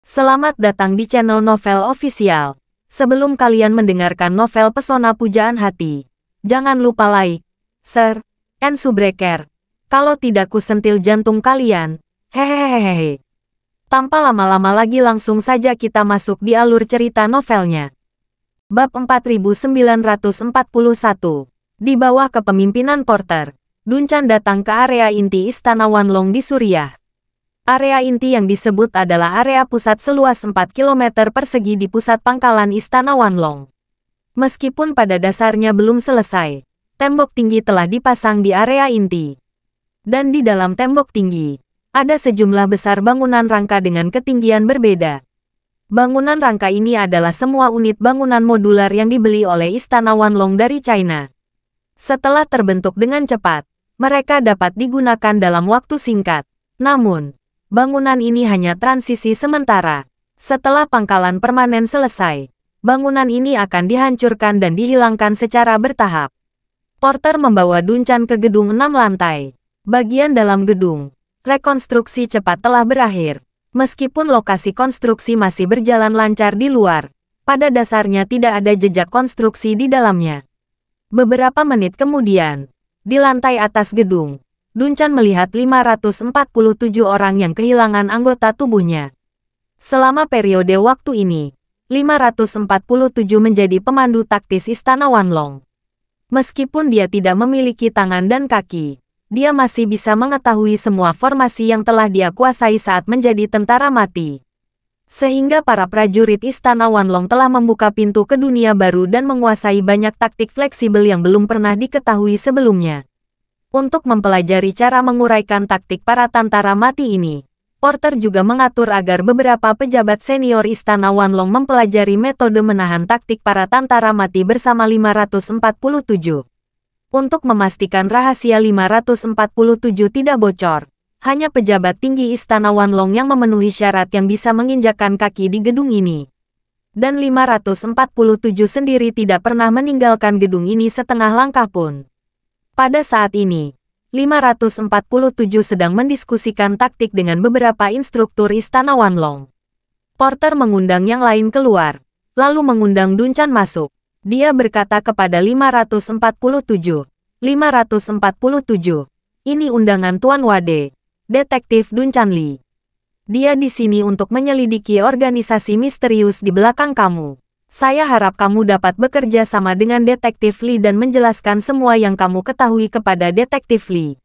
Selamat datang di channel Novel Official. Sebelum kalian mendengarkan novel Pesona Pujaan Hati, jangan lupa like, share, and subscribe. Kalau tidak kusentil jantung kalian. Hehehehe. Tanpa lama-lama lagi langsung saja kita masuk di alur cerita novelnya. Bab 4941. Di bawah kepemimpinan Porter, Dunchan datang ke area inti Istana Wanlong di Suriah. Area inti yang disebut adalah area pusat seluas 4 km persegi di pusat pangkalan Istana Wanlong. Meskipun pada dasarnya belum selesai, tembok tinggi telah dipasang di area inti. Dan di dalam tembok tinggi, ada sejumlah besar bangunan rangka dengan ketinggian berbeda. Bangunan rangka ini adalah semua unit bangunan modular yang dibeli oleh Istana Wanlong dari China. Setelah terbentuk dengan cepat, mereka dapat digunakan dalam waktu singkat. Namun, bangunan ini hanya transisi sementara. Setelah pangkalan permanen selesai, bangunan ini akan dihancurkan dan dihilangkan secara bertahap. Porter membawa Dunchan ke gedung 6 lantai. Bagian dalam gedung, rekonstruksi cepat telah berakhir. Meskipun lokasi konstruksi masih berjalan lancar di luar, pada dasarnya tidak ada jejak konstruksi di dalamnya. Beberapa menit kemudian, di lantai atas gedung, Dunchan melihat 547 orang yang kehilangan anggota tubuhnya. Selama periode waktu ini, 547 menjadi pemandu taktis Istana Wanlong. Meskipun dia tidak memiliki tangan dan kaki, dia masih bisa mengetahui semua formasi yang telah dia kuasai saat menjadi tentara mati. Sehingga para prajurit Istana Wanlong telah membuka pintu ke dunia baru dan menguasai banyak taktik fleksibel yang belum pernah diketahui sebelumnya. Untuk mempelajari cara menguraikan taktik para tentara mati ini, Porter juga mengatur agar beberapa pejabat senior Istana Wanlong mempelajari metode menahan taktik para tentara mati bersama 547. Untuk memastikan rahasia 547 tidak bocor, hanya pejabat tinggi Istana Wanlong yang memenuhi syarat yang bisa menginjakkan kaki di gedung ini. Dan 547 sendiri tidak pernah meninggalkan gedung ini setengah langkah pun. Pada saat ini, 547 sedang mendiskusikan taktik dengan beberapa instruktur Istana Wanlong. Porter mengundang yang lain keluar, lalu mengundang Dunchan masuk. Dia berkata kepada 547, "Ini undangan Tuan Wade, Detektif Dunchan Li. Dia di sini untuk menyelidiki organisasi misterius di belakang kamu. Saya harap kamu dapat bekerja sama dengan Detektif Li dan menjelaskan semua yang kamu ketahui kepada Detektif Li."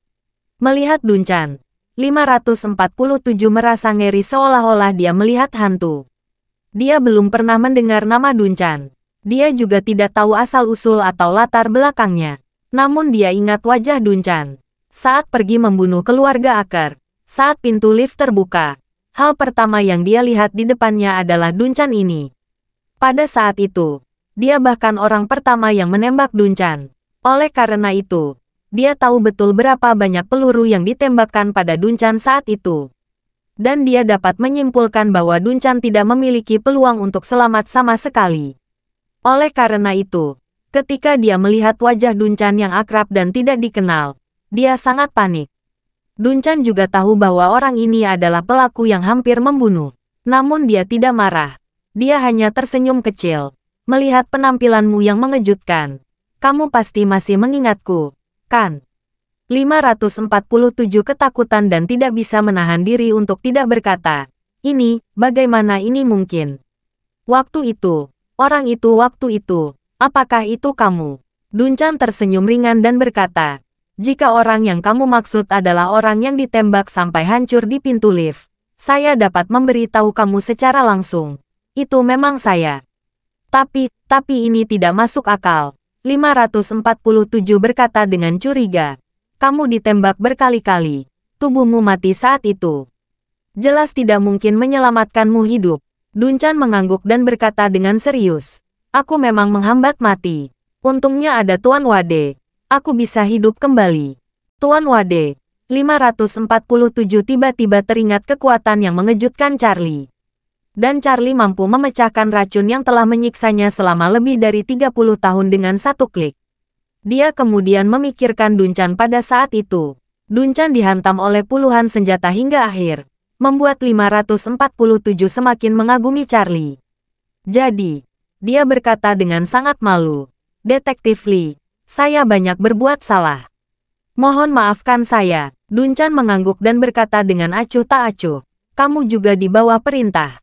Melihat Dunchan, 547 merasa ngeri seolah-olah dia melihat hantu. Dia belum pernah mendengar nama Dunchan. Dia juga tidak tahu asal-usul atau latar belakangnya. Namun dia ingat wajah Dunchan saat pergi membunuh keluarga Aker. Saat pintu lift terbuka, hal pertama yang dia lihat di depannya adalah Dunchan ini. Pada saat itu, dia bahkan orang pertama yang menembak Dunchan. Oleh karena itu, dia tahu betul berapa banyak peluru yang ditembakkan pada Dunchan saat itu. Dan dia dapat menyimpulkan bahwa Dunchan tidak memiliki peluang untuk selamat sama sekali. Oleh karena itu, ketika dia melihat wajah Dunchan yang akrab dan tidak dikenal, dia sangat panik. Dunchan juga tahu bahwa orang ini adalah pelaku yang hampir membunuh. Namun dia tidak marah. Dia hanya tersenyum kecil. "Melihat penampilanmu yang mengejutkan, kamu pasti masih mengingatku, kan?" 547 ketakutan dan tidak bisa menahan diri untuk tidak berkata, "Ini, bagaimana ini mungkin? Waktu itu, waktu itu, apakah itu kamu?" Dunchan tersenyum ringan dan berkata, "Jika orang yang kamu maksud adalah orang yang ditembak sampai hancur di pintu lift, saya dapat memberitahu kamu secara langsung. Itu memang saya. Tapi ini tidak masuk akal." 547 berkata dengan curiga. "Kamu ditembak berkali-kali. Tubuhmu mati saat itu. Jelas tidak mungkin menyelamatkanmu hidup." Dunchan mengangguk dan berkata dengan serius, "Aku memang menghambat mati. Untungnya ada Tuan Wade. Aku bisa hidup kembali." Tuan Wade. 547 tiba-tiba teringat kekuatan yang mengejutkan Charlie. Dan Charlie mampu memecahkan racun yang telah menyiksanya selama lebih dari 30 tahun dengan satu klik. Dia kemudian memikirkan Dunchan pada saat itu. Dunchan dihantam oleh puluhan senjata hingga akhir. membuat 547 semakin mengagumi Charlie. Jadi, dia berkata dengan sangat malu, "Detektif Lee, saya banyak berbuat salah. Mohon maafkan saya." Dunchan mengangguk dan berkata dengan acuh tak acuh, "Kamu juga di bawah perintah.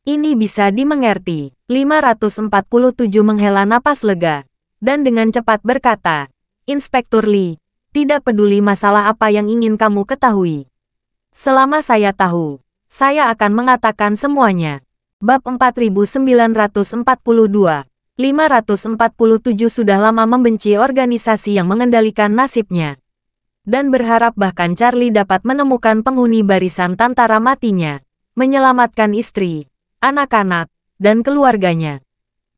Ini bisa dimengerti." 547 menghela napas lega, dan dengan cepat berkata, "Inspektur Lee, tidak peduli masalah apa yang ingin kamu ketahui. Selama saya tahu, saya akan mengatakan semuanya." Bab 4942. 547 sudah lama membenci organisasi yang mengendalikan nasibnya, dan berharap bahkan Charlie dapat menemukan penghuni barisan tantara matinya, menyelamatkan istri, anak-anak, dan keluarganya.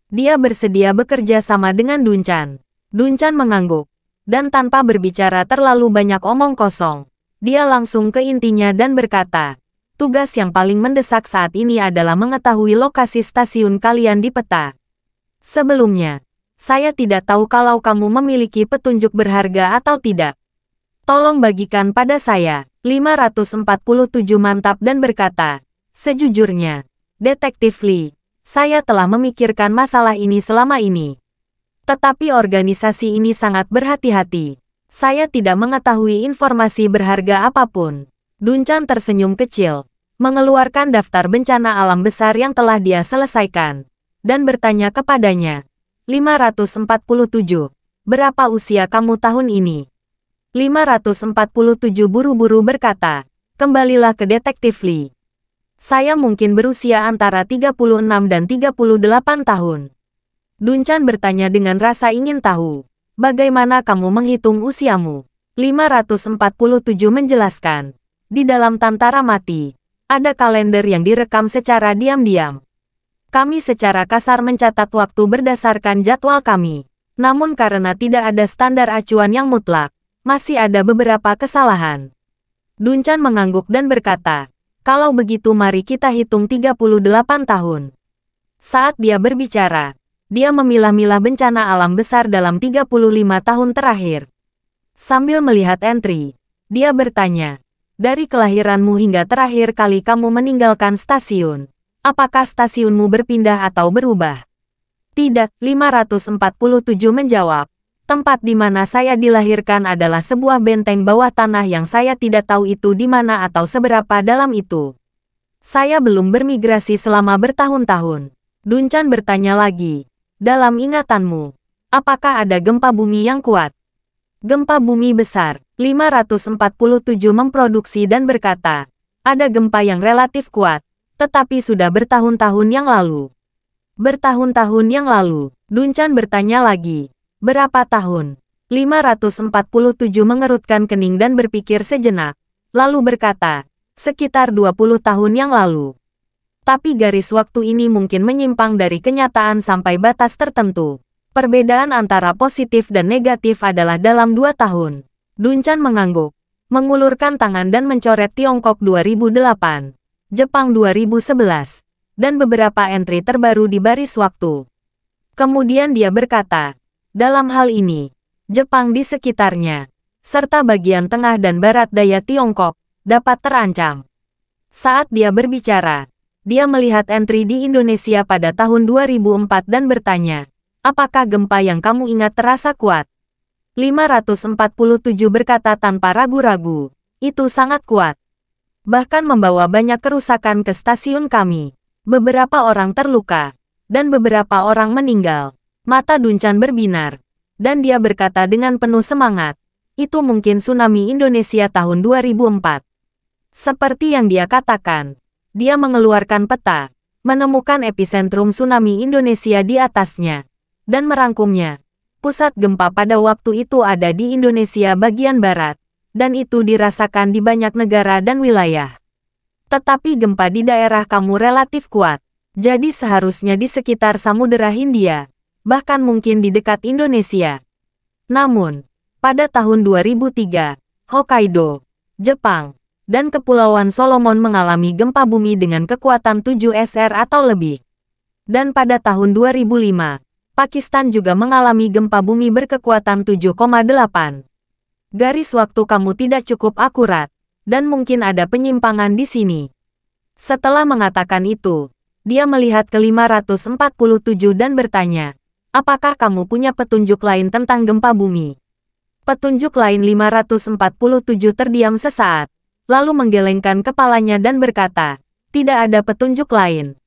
Dia bersedia bekerja sama dengan Dunchan. Dunchan mengangguk, dan tanpa berbicara terlalu banyak omong kosong, dia langsung ke intinya dan berkata, "Tugas yang paling mendesak saat ini adalah mengetahui lokasi stasiun kalian di peta. Sebelumnya, saya tidak tahu kalau kamu memiliki petunjuk berharga atau tidak. Tolong bagikan pada saya." 547 mantap dan berkata, "Sejujurnya, Detektif Lee, saya telah memikirkan masalah ini selama ini. Tetapi organisasi ini sangat berhati-hati. Saya tidak mengetahui informasi berharga apapun." Dunchan tersenyum kecil, mengeluarkan daftar bencana alam besar yang telah dia selesaikan, dan bertanya kepadanya, 547, "Berapa usia kamu tahun ini?" 547 buru-buru berkata, "Kembalilah ke Detektif Lee. Saya mungkin berusia antara 36 dan 38 tahun." Dunchan bertanya dengan rasa ingin tahu, "Bagaimana kamu menghitung usiamu?" 547 menjelaskan, "Di dalam tantara mati, ada kalender yang direkam secara diam-diam. Kami secara kasar mencatat waktu berdasarkan jadwal kami. Namun karena tidak ada standar acuan yang mutlak, masih ada beberapa kesalahan." Dunchan mengangguk dan berkata, "Kalau begitu mari kita hitung 38 tahun." Saat dia berbicara, dia memilah-milah bencana alam besar dalam 35 tahun terakhir. Sambil melihat entry, dia bertanya, "Dari kelahiranmu hingga terakhir kali kamu meninggalkan stasiun, apakah stasiunmu berpindah atau berubah?" "Tidak," 547 menjawab. "Tempat di mana saya dilahirkan adalah sebuah benteng bawah tanah yang saya tidak tahu itu di mana atau seberapa dalam itu. Saya belum bermigrasi selama bertahun-tahun." Dunchan bertanya lagi, "Dalam ingatanmu, apakah ada gempa bumi yang kuat?" "Gempa bumi besar." 547 memproduksi dan berkata, "Ada gempa yang relatif kuat, tetapi sudah bertahun-tahun yang lalu." "Bertahun-tahun yang lalu?" Dunchan bertanya lagi, "Berapa tahun?" 547 mengerutkan kening dan berpikir sejenak, lalu berkata, "Sekitar 20 tahun yang lalu." Tapi garis waktu ini mungkin menyimpang dari kenyataan sampai batas tertentu. Perbedaan antara positif dan negatif adalah dalam 2 tahun. Dunchan mengangguk, mengulurkan tangan dan mencoret Tiongkok 2008, Jepang 2011, dan beberapa entry terbaru di baris waktu. Kemudian dia berkata, "Dalam hal ini, Jepang di sekitarnya, serta bagian tengah dan barat daya Tiongkok, dapat terancam." Saat dia berbicara, dia melihat entry di Indonesia pada tahun 2004 dan bertanya, "Apakah gempa yang kamu ingat terasa kuat?" 547 berkata tanpa ragu-ragu, "Itu sangat kuat. Bahkan membawa banyak kerusakan ke stasiun kami. Beberapa orang terluka, dan beberapa orang meninggal." Mata Dunchan berbinar, dan dia berkata dengan penuh semangat, "Itu mungkin tsunami Indonesia tahun 2004. Seperti yang dia katakan, dia mengeluarkan peta, menemukan epicentrum tsunami Indonesia di atasnya, dan merangkumnya. Pusat gempa pada waktu itu ada di Indonesia bagian barat, dan itu dirasakan di banyak negara dan wilayah. Tetapi gempa di daerah kamu relatif kuat, jadi seharusnya di sekitar Samudera Hindia, bahkan mungkin di dekat Indonesia. Namun, pada tahun 2003, Hokkaido, Jepang, dan Kepulauan Solomon mengalami gempa bumi dengan kekuatan 7 SR atau lebih. Dan pada tahun 2005, Pakistan juga mengalami gempa bumi berkekuatan 7,8. Garis waktu kamu tidak cukup akurat, dan mungkin ada penyimpangan di sini. Setelah mengatakan itu, dia melihat ke 547 dan bertanya, apakah kamu punya petunjuk lain tentang gempa bumi? Petunjuk lain 547 terdiam sesaat, lalu menggelengkan kepalanya dan berkata, tidak ada petunjuk lain.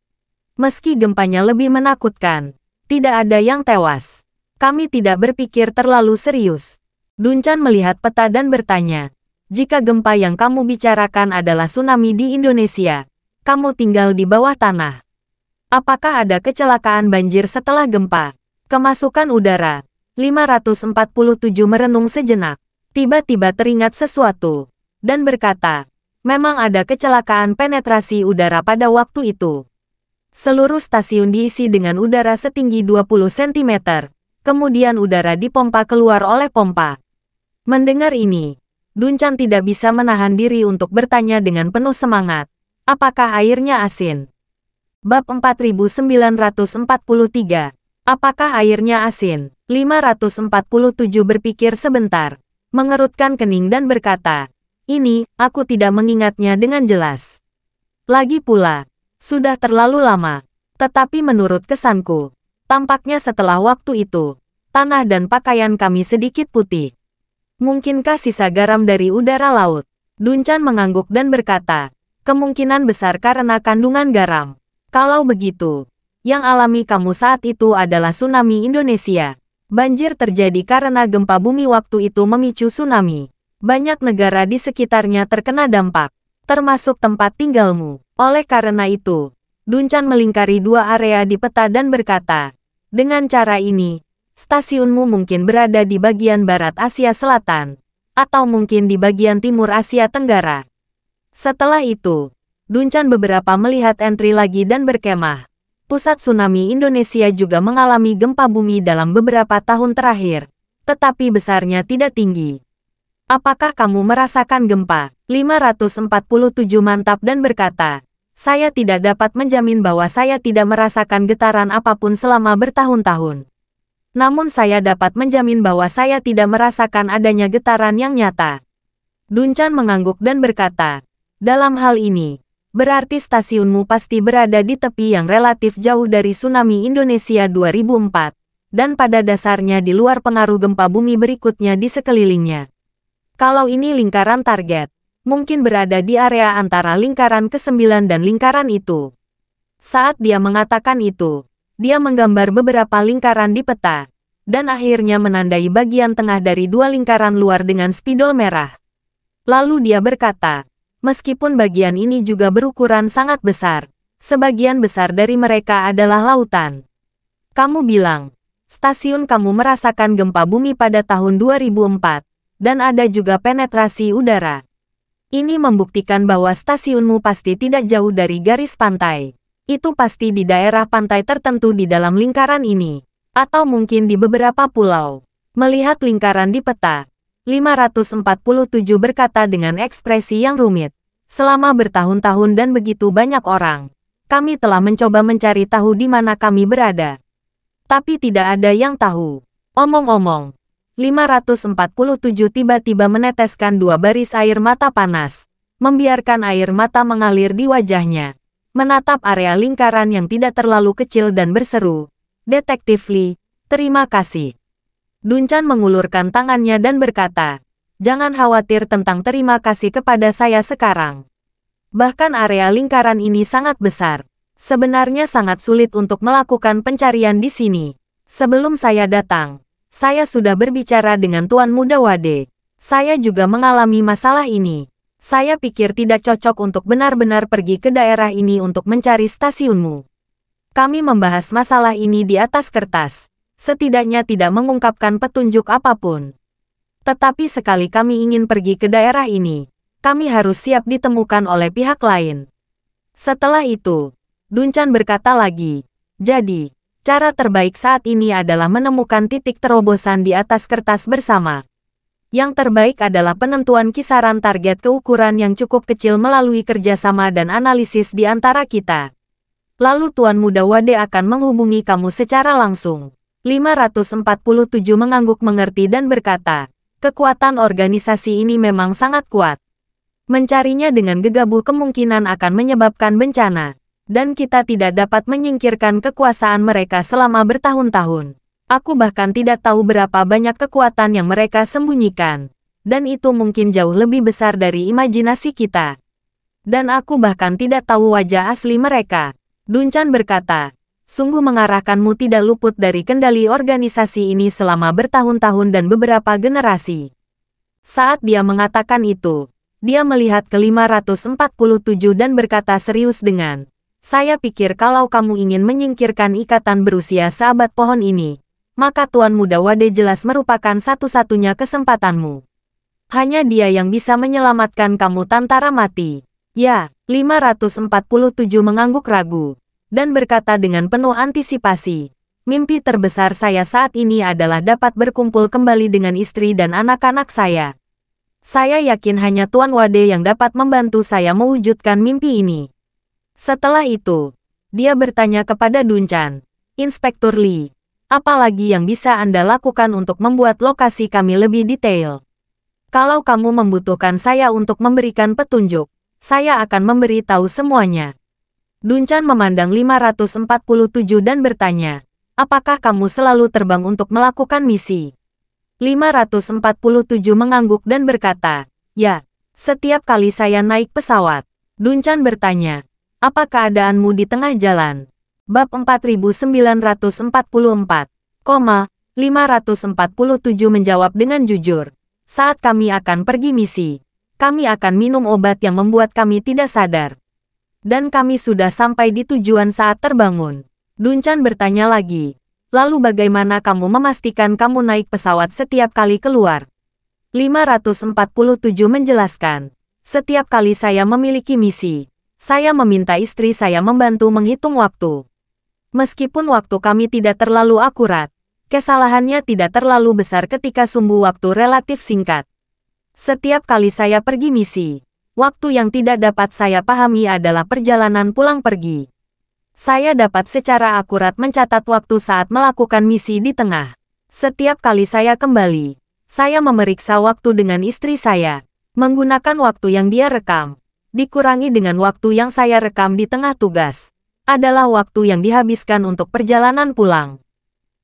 Meski gempanya lebih menakutkan, tidak ada yang tewas. Kami tidak berpikir terlalu serius. Duncan melihat peta dan bertanya, jika gempa yang kamu bicarakan adalah tsunami di Indonesia, kamu tinggal di bawah tanah. Apakah ada kecelakaan banjir setelah gempa? Kemasukan udara. 547 merenung sejenak. Tiba-tiba teringat sesuatu. Dan berkata, memang ada kecelakaan penetrasi udara pada waktu itu. Seluruh stasiun diisi dengan udara setinggi 20 cm. Kemudian udara dipompa keluar oleh pompa. Mendengar ini, Duncan tidak bisa menahan diri untuk bertanya dengan penuh semangat. Apakah airnya asin? Bab 4943. Apakah airnya asin? 547 berpikir sebentar, mengerutkan kening dan berkata, ini, aku tidak mengingatnya dengan jelas. Lagi pula, sudah terlalu lama. Tetapi menurut kesanku, tampaknya setelah waktu itu, tanah dan pakaian kami sedikit putih. Mungkinkah sisa garam dari udara laut? Duncan mengangguk dan berkata, kemungkinan besar karena kandungan garam. Kalau begitu, yang alami kamu saat itu adalah tsunami Indonesia. Banjir terjadi karena gempa bumi waktu itu memicu tsunami. Banyak negara di sekitarnya terkena dampak, termasuk tempat tinggalmu. Oleh karena itu, Duncan melingkari dua area di peta dan berkata, dengan cara ini, stasiunmu mungkin berada di bagian barat Asia Selatan, atau mungkin di bagian timur Asia Tenggara. Setelah itu, Duncan beberapa melihat entry lagi dan berkemah. Pusat tsunami Indonesia juga mengalami gempa bumi dalam beberapa tahun terakhir, tetapi besarnya tidak tinggi. Apakah kamu merasakan gempa? 547 mantap dan berkata, saya tidak dapat menjamin bahwa saya tidak merasakan getaran apapun selama bertahun-tahun. Namun saya dapat menjamin bahwa saya tidak merasakan adanya getaran yang nyata. Duncan mengangguk dan berkata, dalam hal ini, berarti stasiunmu pasti berada di tepi yang relatif jauh dari tsunami Indonesia 2004, dan pada dasarnya di luar pengaruh gempa bumi berikutnya di sekelilingnya. Kalau ini lingkaran target, mungkin berada di area antara lingkaran ke-9 dan lingkaran itu. Saat dia mengatakan itu, dia menggambar beberapa lingkaran di peta, dan akhirnya menandai bagian tengah dari dua lingkaran luar dengan spidol merah. Lalu dia berkata, meskipun bagian ini juga berukuran sangat besar, sebagian besar dari mereka adalah lautan. Kamu bilang, stasiun kamu merasakan gempa bumi pada tahun 2004, dan ada juga penetrasi udara. Ini membuktikan bahwa stasiunmu pasti tidak jauh dari garis pantai. Itu pasti di daerah pantai tertentu di dalam lingkaran ini, atau mungkin di beberapa pulau. Melihat lingkaran di peta, 547 berkata dengan ekspresi yang rumit. Selama bertahun-tahun dan begitu banyak orang, kami telah mencoba mencari tahu di mana kami berada. Tapi tidak ada yang tahu. Omong-omong, 547 tiba-tiba meneteskan dua baris air mata panas, membiarkan air mata mengalir di wajahnya, menatap area lingkaran yang tidak terlalu kecil dan berseru, Detektif Lee, terima kasih. Duncan mengulurkan tangannya dan berkata, jangan khawatir tentang terima kasih kepada saya sekarang. Bahkan area lingkaran ini sangat besar. Sebenarnya sangat sulit untuk melakukan pencarian di sini. Sebelum saya datang, saya sudah berbicara dengan Tuan Muda Wade. Saya juga mengalami masalah ini. Saya pikir tidak cocok untuk benar-benar pergi ke daerah ini untuk mencari stasiunmu. Kami membahas masalah ini di atas kertas. Setidaknya tidak mengungkapkan petunjuk apapun. Tetapi sekali kami ingin pergi ke daerah ini, kami harus siap ditemukan oleh pihak lain. Setelah itu, Duncan berkata lagi, jadi, cara terbaik saat ini adalah menemukan titik terobosan di atas kertas bersama. Yang terbaik adalah penentuan kisaran target keukuran yang cukup kecil melalui kerjasama dan analisis di antara kita. Lalu Tuan Muda Wade akan menghubungi kamu secara langsung. 547 mengangguk mengerti dan berkata, kekuatan organisasi ini memang sangat kuat. Mencarinya dengan gegabah kemungkinan akan menyebabkan bencana. Dan kita tidak dapat menyingkirkan kekuasaan mereka selama bertahun-tahun. Aku bahkan tidak tahu berapa banyak kekuatan yang mereka sembunyikan. Dan itu mungkin jauh lebih besar dari imajinasi kita. Dan aku bahkan tidak tahu wajah asli mereka. Dunchan berkata, sungguh mengarahkanmu tidak luput dari kendali organisasi ini selama bertahun-tahun dan beberapa generasi. Saat dia mengatakan itu, dia melihat ke 547 dan berkata serius dengan, saya pikir kalau kamu ingin menyingkirkan ikatan berusia seabad pohon ini, maka Tuan Muda Wade jelas merupakan satu-satunya kesempatanmu. Hanya dia yang bisa menyelamatkan kamu tantara mati. Ya, 547 mengangguk ragu, dan berkata dengan penuh antisipasi, mimpi terbesar saya saat ini adalah dapat berkumpul kembali dengan istri dan anak-anak saya. Saya yakin hanya Tuan Wade yang dapat membantu saya mewujudkan mimpi ini. Setelah itu, dia bertanya kepada Dunchan, Inspektur Lee, apa lagi yang bisa Anda lakukan untuk membuat lokasi kami lebih detail? Kalau kamu membutuhkan saya untuk memberikan petunjuk, saya akan memberi tahu semuanya. Dunchan memandang 547 dan bertanya, apakah kamu selalu terbang untuk melakukan misi? 547 mengangguk dan berkata, ya, setiap kali saya naik pesawat. Dunchan bertanya, apa keadaanmu di tengah jalan? Bab 4944, 547 menjawab dengan jujur. Saat kami akan pergi misi, kami akan minum obat yang membuat kami tidak sadar. Dan kami sudah sampai di tujuan saat terbangun. Dunchan bertanya lagi, lalu bagaimana kamu memastikan kamu naik pesawat setiap kali keluar? 547 menjelaskan, setiap kali saya memiliki misi, saya meminta istri saya membantu menghitung waktu. Meskipun waktu kami tidak terlalu akurat, kesalahannya tidak terlalu besar ketika sumbu waktu relatif singkat. Setiap kali saya pergi misi, waktu yang tidak dapat saya pahami adalah perjalanan pulang pergi. Saya dapat secara akurat mencatat waktu saat melakukan misi di tengah. Setiap kali saya kembali, saya memeriksa waktu dengan istri saya, menggunakan waktu yang dia rekam, dikurangi dengan waktu yang saya rekam di tengah tugas, adalah waktu yang dihabiskan untuk perjalanan pulang.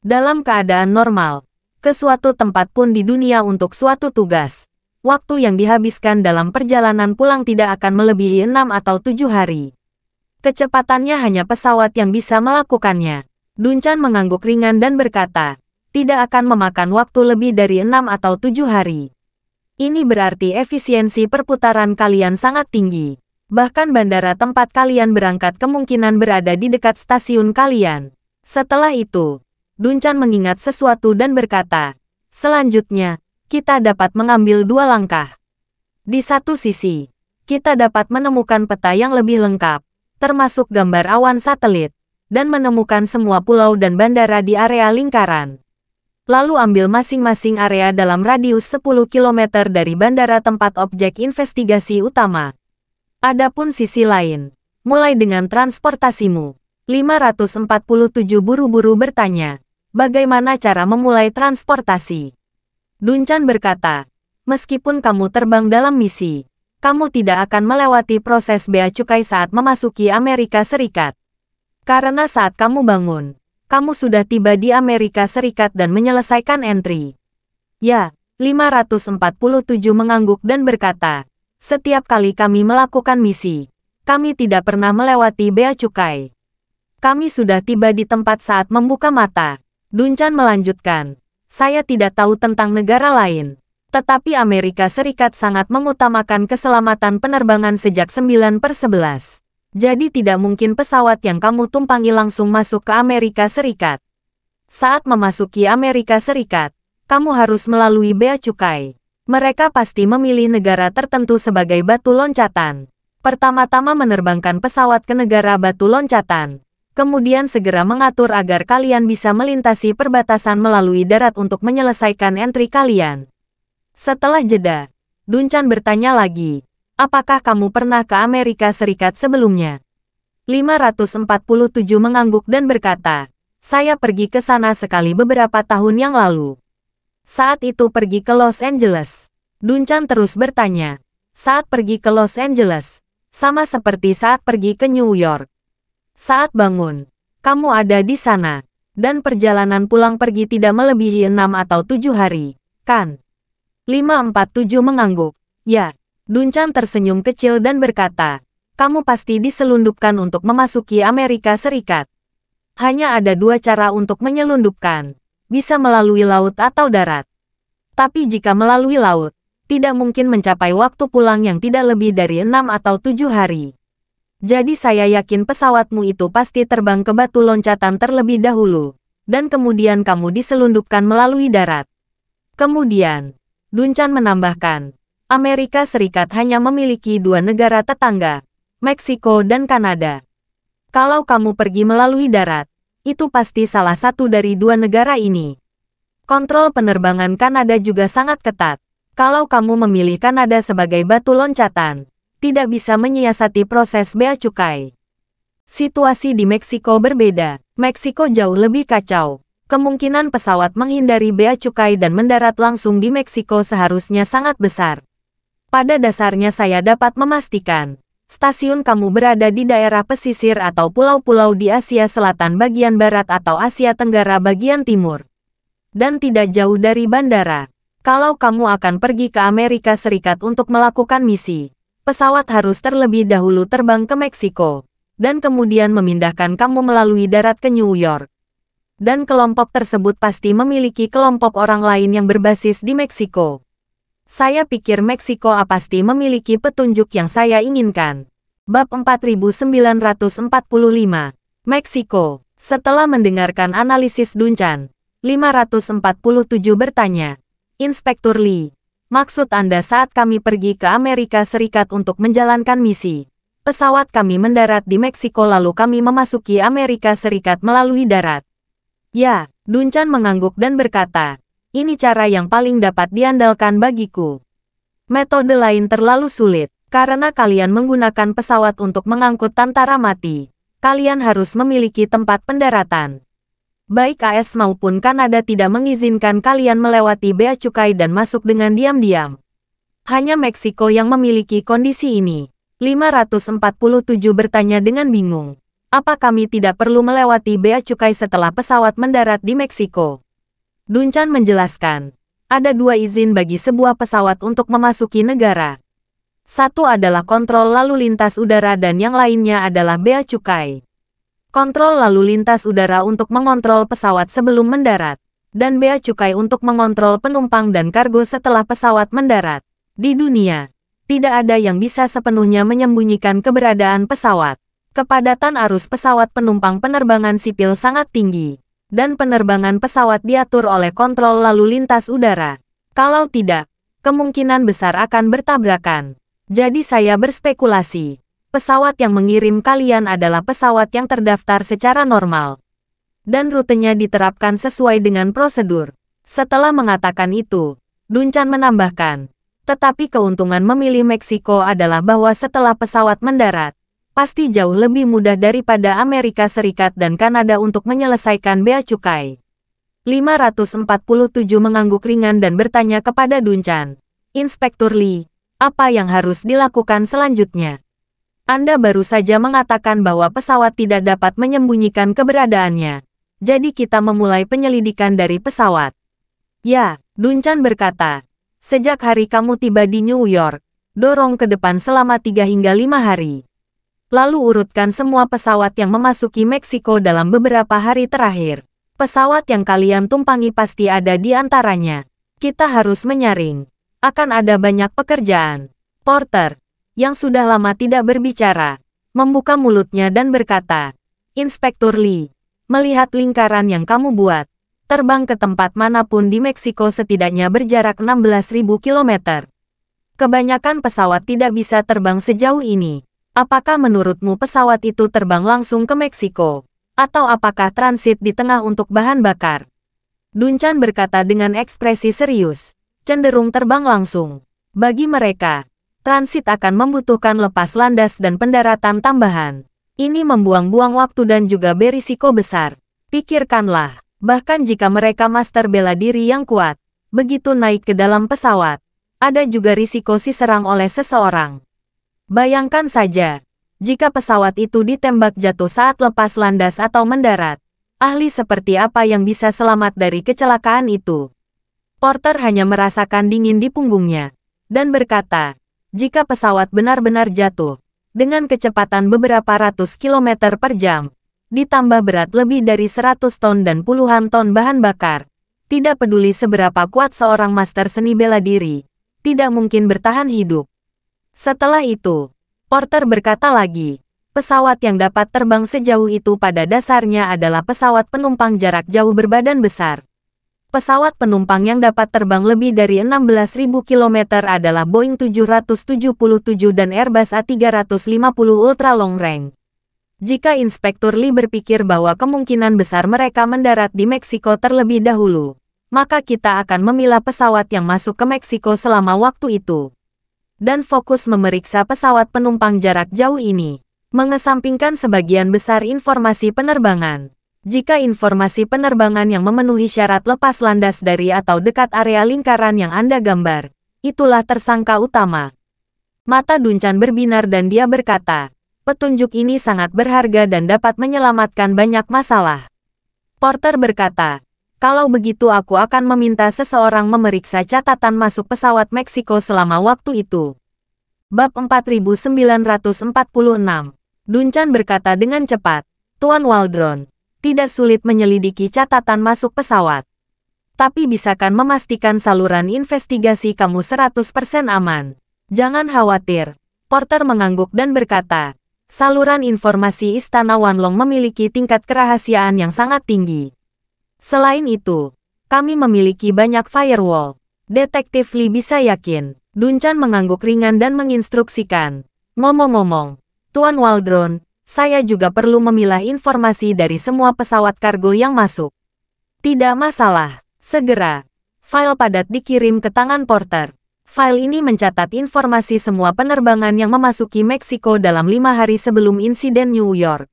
Dalam keadaan normal, ke suatu tempat pun di dunia untuk suatu tugas, waktu yang dihabiskan dalam perjalanan pulang tidak akan melebihi 6 atau 7 hari. Kecepatannya hanya pesawat yang bisa melakukannya. Dunchan mengangguk ringan dan berkata, tidak akan memakan waktu lebih dari 6 atau 7 hari. Ini berarti efisiensi perputaran kalian sangat tinggi. Bahkan bandara tempat kalian berangkat kemungkinan berada di dekat stasiun kalian. Setelah itu, Dunchan mengingat sesuatu dan berkata, selanjutnya, kita dapat mengambil 2 langkah. Di satu sisi, kita dapat menemukan peta yang lebih lengkap, termasuk gambar awan satelit, dan menemukan semua pulau dan bandara di area lingkaran. Lalu ambil masing-masing area dalam radius 10 km dari bandara tempat objek investigasi utama. Adapun sisi lain, mulai dengan transportasimu. 547 buru-buru bertanya, bagaimana cara memulai transportasi? Dunchan berkata, meskipun kamu terbang dalam misi, kamu tidak akan melewati proses bea cukai saat memasuki Amerika Serikat. Karena saat kamu bangun, kamu sudah tiba di Amerika Serikat dan menyelesaikan entry. Ya, 547 mengangguk dan berkata, setiap kali kami melakukan misi, kami tidak pernah melewati bea cukai. Kami sudah tiba di tempat saat membuka mata. Dunchan melanjutkan, saya tidak tahu tentang negara lain. Tetapi Amerika Serikat sangat mengutamakan keselamatan penerbangan sejak 9/11. Jadi tidak mungkin pesawat yang kamu tumpangi langsung masuk ke Amerika Serikat. Saat memasuki Amerika Serikat, kamu harus melalui bea cukai. Mereka pasti memilih negara tertentu sebagai batu loncatan. Pertama-tama menerbangkan pesawat ke negara batu loncatan. Kemudian segera mengatur agar kalian bisa melintasi perbatasan melalui darat untuk menyelesaikan entry kalian. Setelah jeda, Dunchan bertanya lagi, apakah kamu pernah ke Amerika Serikat sebelumnya? 547 mengangguk dan berkata, saya pergi ke sana sekali beberapa tahun yang lalu. Saat itu pergi ke Los Angeles. Dunchan terus bertanya, Saat pergi ke Los Angeles, sama seperti saat pergi ke New York. Saat bangun, kamu ada di sana, dan perjalanan pulang pergi tidak melebihi 6 atau 7 hari, kan? 547 mengangguk. Ya, Dunchan tersenyum kecil dan berkata, kamu pasti diselundupkan untuk memasuki Amerika Serikat. Hanya ada 2 cara untuk menyelundupkan, bisa melalui laut atau darat. Tapi jika melalui laut, tidak mungkin mencapai waktu pulang yang tidak lebih dari 6 atau 7 hari. Jadi saya yakin pesawatmu itu pasti terbang ke batu loncatan terlebih dahulu, dan kemudian kamu diselundupkan melalui darat. Kemudian, Dunchan menambahkan, Amerika Serikat hanya memiliki 2 negara tetangga, Meksiko dan Kanada. Kalau kamu pergi melalui darat, itu pasti salah satu dari 2 negara ini. Kontrol penerbangan Kanada juga sangat ketat. Kalau kamu memilih Kanada sebagai batu loncatan, tidak bisa menyiasati proses bea cukai. Situasi di Meksiko berbeda. Meksiko jauh lebih kacau. Kemungkinan pesawat menghindari bea cukai dan mendarat langsung di Meksiko seharusnya sangat besar. Pada dasarnya saya dapat memastikan, stasiun kamu berada di daerah pesisir atau pulau-pulau di Asia Selatan bagian barat atau Asia Tenggara bagian timur. Dan tidak jauh dari bandara. Kalau kamu akan pergi ke Amerika Serikat untuk melakukan misi, pesawat harus terlebih dahulu terbang ke Meksiko, dan kemudian memindahkan kamu melalui darat ke New York. Dan kelompok tersebut pasti memiliki kelompok orang lain yang berbasis di Meksiko. Saya pikir Meksiko pasti memiliki petunjuk yang saya inginkan. Bab 4945, Meksiko. Setelah mendengarkan analisis Dunchan, 547 bertanya, Inspektur Lee, maksud Anda saat kami pergi ke Amerika Serikat untuk menjalankan misi, pesawat kami mendarat di Meksiko lalu kami memasuki Amerika Serikat melalui darat? Ya, Dunchan mengangguk dan berkata, ini cara yang paling dapat diandalkan bagiku. Metode lain terlalu sulit, karena kalian menggunakan pesawat untuk mengangkut tentara mati. Kalian harus memiliki tempat pendaratan. Baik AS maupun Kanada tidak mengizinkan kalian melewati bea cukai dan masuk dengan diam-diam. Hanya Meksiko yang memiliki kondisi ini. 547 bertanya dengan bingung. Apa kami tidak perlu melewati bea cukai setelah pesawat mendarat di Meksiko? Dunchan menjelaskan, ada 2 izin bagi sebuah pesawat untuk memasuki negara. Satu adalah kontrol lalu lintas udara dan yang lainnya adalah bea cukai. Kontrol lalu lintas udara untuk mengontrol pesawat sebelum mendarat, dan bea cukai untuk mengontrol penumpang dan kargo setelah pesawat mendarat. Di dunia, tidak ada yang bisa sepenuhnya menyembunyikan keberadaan pesawat. Kepadatan arus pesawat penumpang penerbangan sipil sangat tinggi, dan penerbangan pesawat diatur oleh kontrol lalu lintas udara. Kalau tidak, kemungkinan besar akan bertabrakan. Jadi saya berspekulasi. Pesawat yang mengirim kalian adalah pesawat yang terdaftar secara normal. Dan rutenya diterapkan sesuai dengan prosedur. Setelah mengatakan itu, Dunchan menambahkan, tetapi keuntungan memilih Meksiko adalah bahwa setelah pesawat mendarat, pasti jauh lebih mudah daripada Amerika Serikat dan Kanada untuk menyelesaikan bea cukai. 547 mengangguk ringan dan bertanya kepada Dunchan, Inspektur Lee, apa yang harus dilakukan selanjutnya? Anda baru saja mengatakan bahwa pesawat tidak dapat menyembunyikan keberadaannya. Jadi kita memulai penyelidikan dari pesawat. Ya, Dunchan berkata. Sejak hari kamu tiba di New York, dorong ke depan selama 3 hingga 5 hari. Lalu urutkan semua pesawat yang memasuki Meksiko dalam beberapa hari terakhir. Pesawat yang kalian tumpangi pasti ada di antaranya. Kita harus menyaring. Akan ada banyak pekerjaan. Porter, yang sudah lama tidak berbicara, membuka mulutnya dan berkata, Inspektur Lee, melihat lingkaran yang kamu buat, terbang ke tempat manapun di Meksiko setidaknya berjarak 16.000 km. Kebanyakan pesawat tidak bisa terbang sejauh ini. Apakah menurutmu pesawat itu terbang langsung ke Meksiko? Atau apakah transit di tengah untuk bahan bakar? Dunchan berkata dengan ekspresi serius, cenderung terbang langsung. Bagi mereka, transit akan membutuhkan lepas landas dan pendaratan tambahan. Ini membuang-buang waktu dan juga berisiko besar. Pikirkanlah, bahkan jika mereka master bela diri yang kuat, begitu naik ke dalam pesawat, ada juga risiko diserang oleh seseorang. Bayangkan saja, jika pesawat itu ditembak jatuh saat lepas landas atau mendarat, ahli seperti apa yang bisa selamat dari kecelakaan itu? Porter hanya merasakan dingin di punggungnya, dan berkata, jika pesawat benar-benar jatuh, dengan kecepatan beberapa ratus kilometer per jam, ditambah berat lebih dari 100 ton dan puluhan ton bahan bakar, tidak peduli seberapa kuat seorang master seni bela diri, tidak mungkin bertahan hidup. Setelah itu, Porter berkata lagi, pesawat yang dapat terbang sejauh itu pada dasarnya adalah pesawat penumpang jarak jauh berbadan besar. Pesawat penumpang yang dapat terbang lebih dari 16.000 km adalah Boeing 777 dan Airbus A350 Ultra Long Range. Jika Inspektur Lee berpikir bahwa kemungkinan besar mereka mendarat di Meksiko terlebih dahulu, maka kita akan memilah pesawat yang masuk ke Meksiko selama waktu itu. Dan fokus memeriksa pesawat penumpang jarak jauh ini, mengesampingkan sebagian besar informasi penerbangan. Jika informasi penerbangan yang memenuhi syarat lepas landas dari atau dekat area lingkaran yang Anda gambar, itulah tersangka utama. Mata Duncan berbinar dan dia berkata, petunjuk ini sangat berharga dan dapat menyelamatkan banyak masalah. Porter berkata, kalau begitu aku akan meminta seseorang memeriksa catatan masuk pesawat Meksiko selama waktu itu. Bab 4946. Duncan berkata dengan cepat, Tuan Waldron, tidak sulit menyelidiki catatan masuk pesawat. Tapi bisakah memastikan saluran investigasi kamu 100% aman? Jangan khawatir. Porter mengangguk dan berkata, saluran informasi Istana Wanlong memiliki tingkat kerahasiaan yang sangat tinggi. Selain itu, kami memiliki banyak firewall. Detektif Lee bisa yakin. Duncan mengangguk ringan dan menginstruksikan. Ngomong-ngomong, Tuan Waldron, saya juga perlu memilah informasi dari semua pesawat kargo yang masuk. Tidak masalah, segera. File padat dikirim ke tangan Porter. File ini mencatat informasi semua penerbangan yang memasuki Meksiko dalam 5 hari sebelum insiden New York.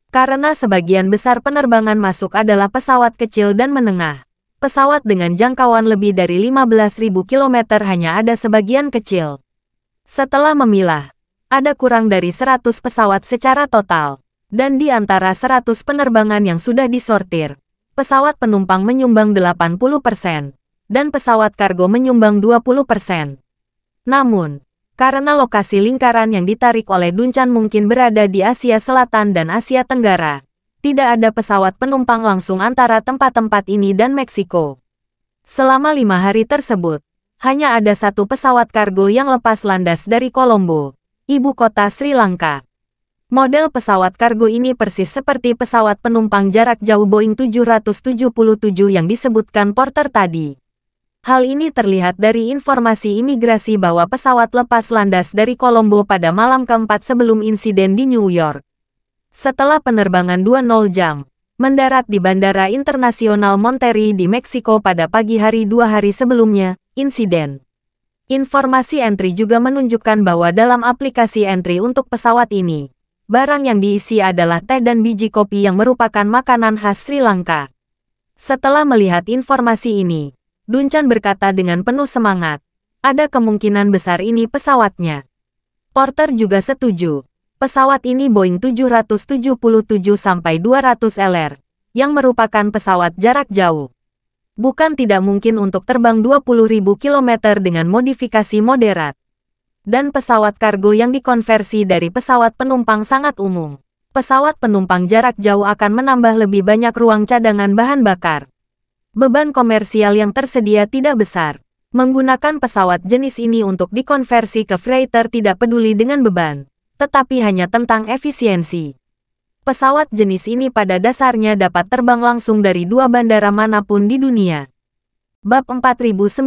Karena sebagian besar penerbangan masuk adalah pesawat kecil dan menengah, pesawat dengan jangkauan lebih dari 15.000 km hanya ada sebagian kecil. Setelah memilah, ada kurang dari 100 pesawat secara total, dan di antara 100 penerbangan yang sudah disortir, pesawat penumpang menyumbang 80%, dan pesawat kargo menyumbang 20%. Namun, karena lokasi lingkaran yang ditarik oleh Duncan mungkin berada di Asia Selatan dan Asia Tenggara, tidak ada pesawat penumpang langsung antara tempat-tempat ini dan Meksiko. Selama 5 hari tersebut, hanya ada satu pesawat kargo yang lepas landas dari Colombo, ibu kota Sri Lanka. Model pesawat kargo ini persis seperti pesawat penumpang jarak jauh Boeing 777 yang disebutkan Porter tadi. Hal ini terlihat dari informasi imigrasi bahwa pesawat lepas landas dari Colombo pada malam keempat sebelum insiden di New York. Setelah penerbangan 20 jam, mendarat di Bandara Internasional Monterrey di Meksiko pada pagi hari 2 hari sebelumnya, insiden. Informasi entry juga menunjukkan bahwa dalam aplikasi entry untuk pesawat ini, barang yang diisi adalah teh dan biji kopi yang merupakan makanan khas Sri Lanka. Setelah melihat informasi ini, Duncan berkata dengan penuh semangat, ada kemungkinan besar ini pesawatnya. Porter juga setuju. Pesawat ini Boeing 777-200 LR, yang merupakan pesawat jarak jauh. Bukan tidak mungkin untuk terbang 20.000 km dengan modifikasi moderat. Dan pesawat kargo yang dikonversi dari pesawat penumpang sangat umum. Pesawat penumpang jarak jauh akan menambah lebih banyak ruang cadangan bahan bakar. Beban komersial yang tersedia tidak besar. Menggunakan pesawat jenis ini untuk dikonversi ke freighter tidak peduli dengan beban, tetapi hanya tentang efisiensi. Pesawat jenis ini pada dasarnya dapat terbang langsung dari 2 bandara manapun di dunia. Bab 4947.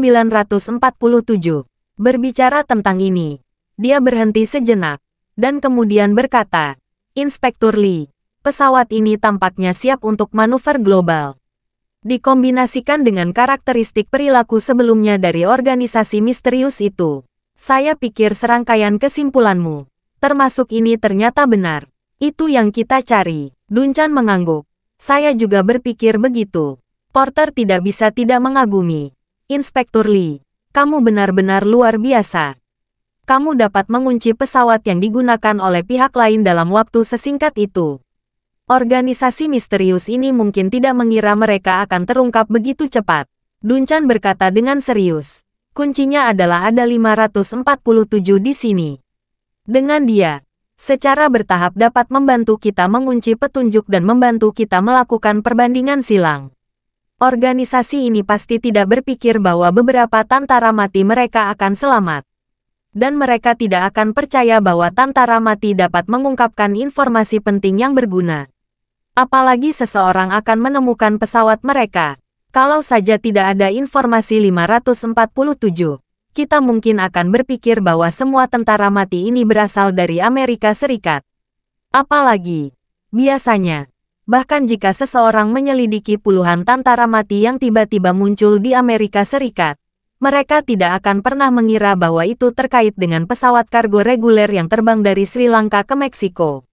Berbicara tentang ini, dia berhenti sejenak, dan kemudian berkata, Inspektur Lee, pesawat ini tampaknya siap untuk manuver global. Dikombinasikan dengan karakteristik perilaku sebelumnya dari organisasi misterius itu, saya pikir serangkaian kesimpulanmu, termasuk ini ternyata benar. Itu yang kita cari. Duncan mengangguk. Saya juga berpikir begitu. Porter tidak bisa tidak mengagumi. Inspektur Lee, Kamu benar-benar luar biasa. Kamu dapat mengunci pesawat yang digunakan oleh pihak lain dalam waktu sesingkat itu. Organisasi misterius ini mungkin tidak mengira mereka akan terungkap begitu cepat. Dunchan berkata dengan serius. Kuncinya adalah ada 547 di sini. Dengan dia, secara bertahap dapat membantu kita mengunci petunjuk dan membantu kita melakukan perbandingan silang. Organisasi ini pasti tidak berpikir bahwa beberapa tentara mati mereka akan selamat. Dan mereka tidak akan percaya bahwa tentara mati dapat mengungkapkan informasi penting yang berguna. Apalagi seseorang akan menemukan pesawat mereka. Kalau saja tidak ada informasi 547, kita mungkin akan berpikir bahwa semua tentara mati ini berasal dari Amerika Serikat. Apalagi, biasanya, bahkan jika seseorang menyelidiki puluhan tentara mati yang tiba-tiba muncul di Amerika Serikat, mereka tidak akan pernah mengira bahwa itu terkait dengan pesawat kargo reguler yang terbang dari Sri Lanka ke Meksiko.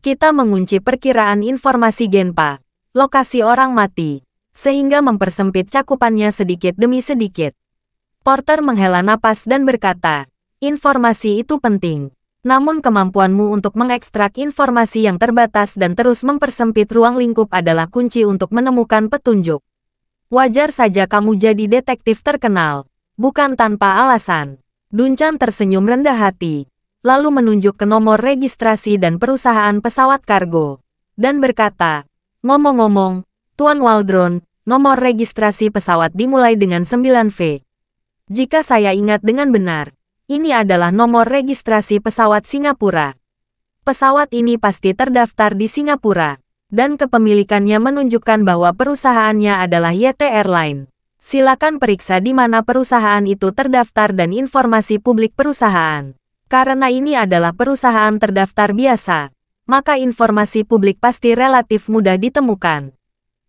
Kita mengunci perkiraan informasi Genpa, lokasi orang mati, sehingga mempersempit cakupannya sedikit demi sedikit. Porter menghela napas dan berkata, informasi itu penting. Namun kemampuanmu untuk mengekstrak informasi yang terbatas dan terus mempersempit ruang lingkup adalah kunci untuk menemukan petunjuk. Wajar saja kamu jadi detektif terkenal, bukan tanpa alasan. Dunchan tersenyum rendah hati, lalu menunjuk ke nomor registrasi dan perusahaan pesawat kargo, dan berkata, ngomong-ngomong, Tuan Waldron, nomor registrasi pesawat dimulai dengan 9V. Jika saya ingat dengan benar, ini adalah nomor registrasi pesawat Singapura. Pesawat ini pasti terdaftar di Singapura, dan kepemilikannya menunjukkan bahwa perusahaannya adalah YT Airline. Silakan periksa di mana perusahaan itu terdaftar dan informasi publik perusahaan. Karena ini adalah perusahaan terdaftar biasa, maka informasi publik pasti relatif mudah ditemukan.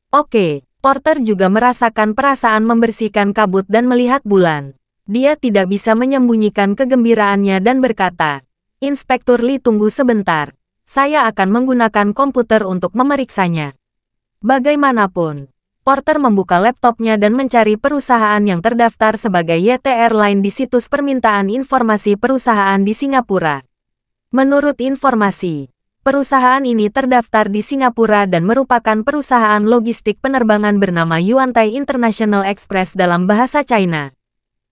Oke, Porter juga merasakan perasaan membersihkan kabut dan melihat bulan. Dia tidak bisa menyembunyikan kegembiraannya dan berkata, Inspektur Lee, tunggu sebentar. Saya akan menggunakan komputer untuk memeriksanya. Bagaimanapun, Porter membuka laptopnya dan mencari perusahaan yang terdaftar sebagai YT Airline di situs permintaan informasi perusahaan di Singapura. Menurut informasi, perusahaan ini terdaftar di Singapura dan merupakan perusahaan logistik penerbangan bernama Yuantai International Express dalam bahasa China.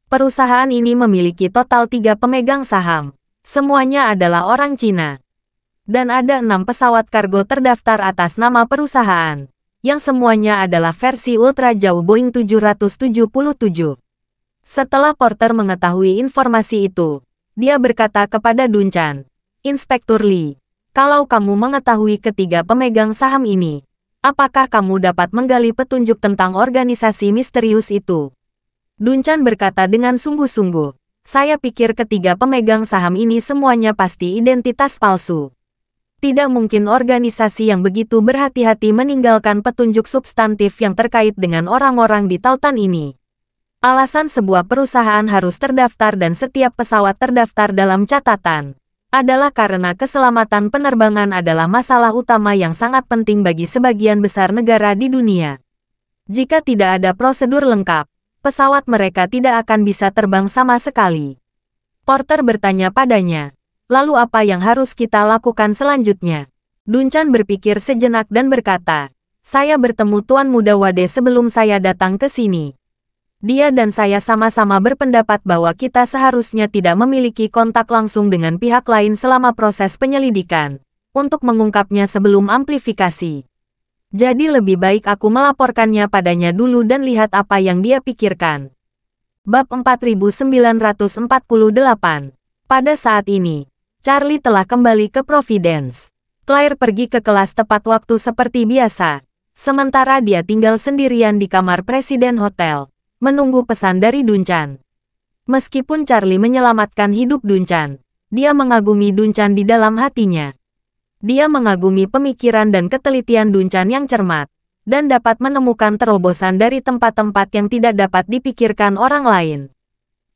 Perusahaan ini memiliki total 3 pemegang saham. Semuanya adalah orang Cina. Dan ada 6 pesawat kargo terdaftar atas nama perusahaan, yang semuanya adalah versi ultra jauh Boeing 777. Setelah Porter mengetahui informasi itu, dia berkata kepada Dunchan, Inspektur Lee, kalau kamu mengetahui ketiga pemegang saham ini, apakah kamu dapat menggali petunjuk tentang organisasi misterius itu? Dunchan berkata dengan sungguh-sungguh, saya pikir ketiga pemegang saham ini semuanya pasti identitas palsu. Tidak mungkin organisasi yang begitu berhati-hati meninggalkan petunjuk substantif yang terkait dengan orang-orang di tautan ini. Alasan sebuah perusahaan harus terdaftar dan setiap pesawat terdaftar dalam catatan adalah karena keselamatan penerbangan adalah masalah utama yang sangat penting bagi sebagian besar negara di dunia. Jika tidak ada prosedur lengkap, pesawat mereka tidak akan bisa terbang sama sekali. Porter bertanya padanya, lalu apa yang harus kita lakukan selanjutnya? Dunchan berpikir sejenak dan berkata, saya bertemu Tuan Muda Wade sebelum saya datang ke sini. Dia dan saya sama-sama berpendapat bahwa kita seharusnya tidak memiliki kontak langsung dengan pihak lain selama proses penyelidikan, untuk mengungkapnya sebelum amplifikasi. Jadi lebih baik aku melaporkannya padanya dulu dan lihat apa yang dia pikirkan. Bab 4948. Pada saat ini, Charlie telah kembali ke Providence. Claire pergi ke kelas tepat waktu seperti biasa, sementara dia tinggal sendirian di kamar Presiden Hotel, menunggu pesan dari Dunchan. Meskipun Charlie menyelamatkan hidup Dunchan, dia mengagumi Dunchan di dalam hatinya. Dia mengagumi pemikiran dan ketelitian Dunchan yang cermat, dan dapat menemukan terobosan dari tempat-tempat yang tidak dapat dipikirkan orang lain.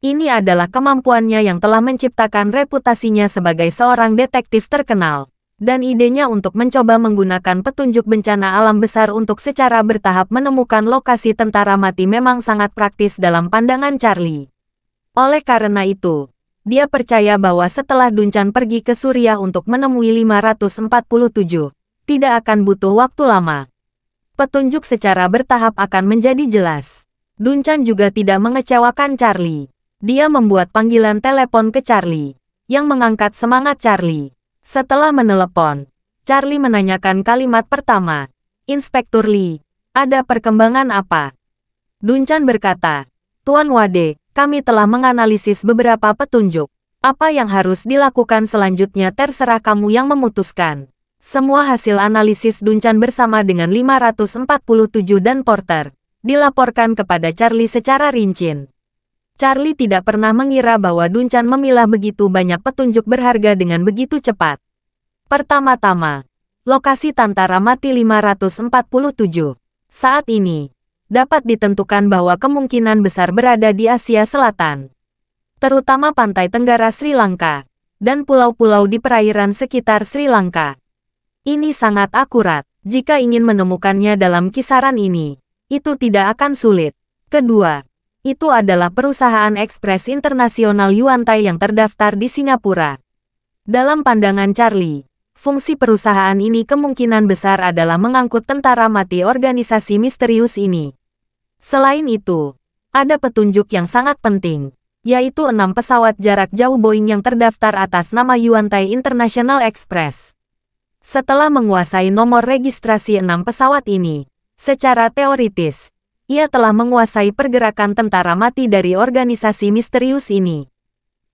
Ini adalah kemampuannya yang telah menciptakan reputasinya sebagai seorang detektif terkenal, dan idenya untuk mencoba menggunakan petunjuk bencana alam besar untuk secara bertahap menemukan lokasi tentara mati memang sangat praktis dalam pandangan Charlie. Oleh karena itu, dia percaya bahwa setelah Duncan pergi ke Suriah untuk menemui 547, tidak akan butuh waktu lama. Petunjuk secara bertahap akan menjadi jelas. Duncan juga tidak mengecewakan Charlie. Dia membuat panggilan telepon ke Charlie, yang mengangkat semangat Charlie. Setelah menelepon, Charlie menanyakan kalimat pertama, "Inspektur Lee, ada perkembangan apa?" Duncan berkata, "Tuan Wade, kami telah menganalisis beberapa petunjuk. Apa yang harus dilakukan selanjutnya terserah kamu yang memutuskan." Semua hasil analisis Duncan bersama dengan 547 dan Porter dilaporkan kepada Charlie secara rinci. Charlie tidak pernah mengira bahwa Duncan memilah begitu banyak petunjuk berharga dengan begitu cepat. Pertama-tama, lokasi Tantara Mati 547. Saat ini, dapat ditentukan bahwa kemungkinan besar berada di Asia Selatan, terutama pantai tenggara Sri Lanka, dan pulau-pulau di perairan sekitar Sri Lanka. Ini sangat akurat. Jika ingin menemukannya dalam kisaran ini, itu tidak akan sulit. Kedua, itu adalah perusahaan ekspres internasional Yuantai yang terdaftar di Singapura. Dalam pandangan Charlie, fungsi perusahaan ini kemungkinan besar adalah mengangkut tentara mati organisasi misterius ini. Selain itu, ada petunjuk yang sangat penting, yaitu 6 pesawat jarak jauh Boeing yang terdaftar atas nama Yuantai International Express. Setelah menguasai nomor registrasi 6 pesawat ini, secara teoritis, ia telah menguasai pergerakan tentara mati dari organisasi misterius ini.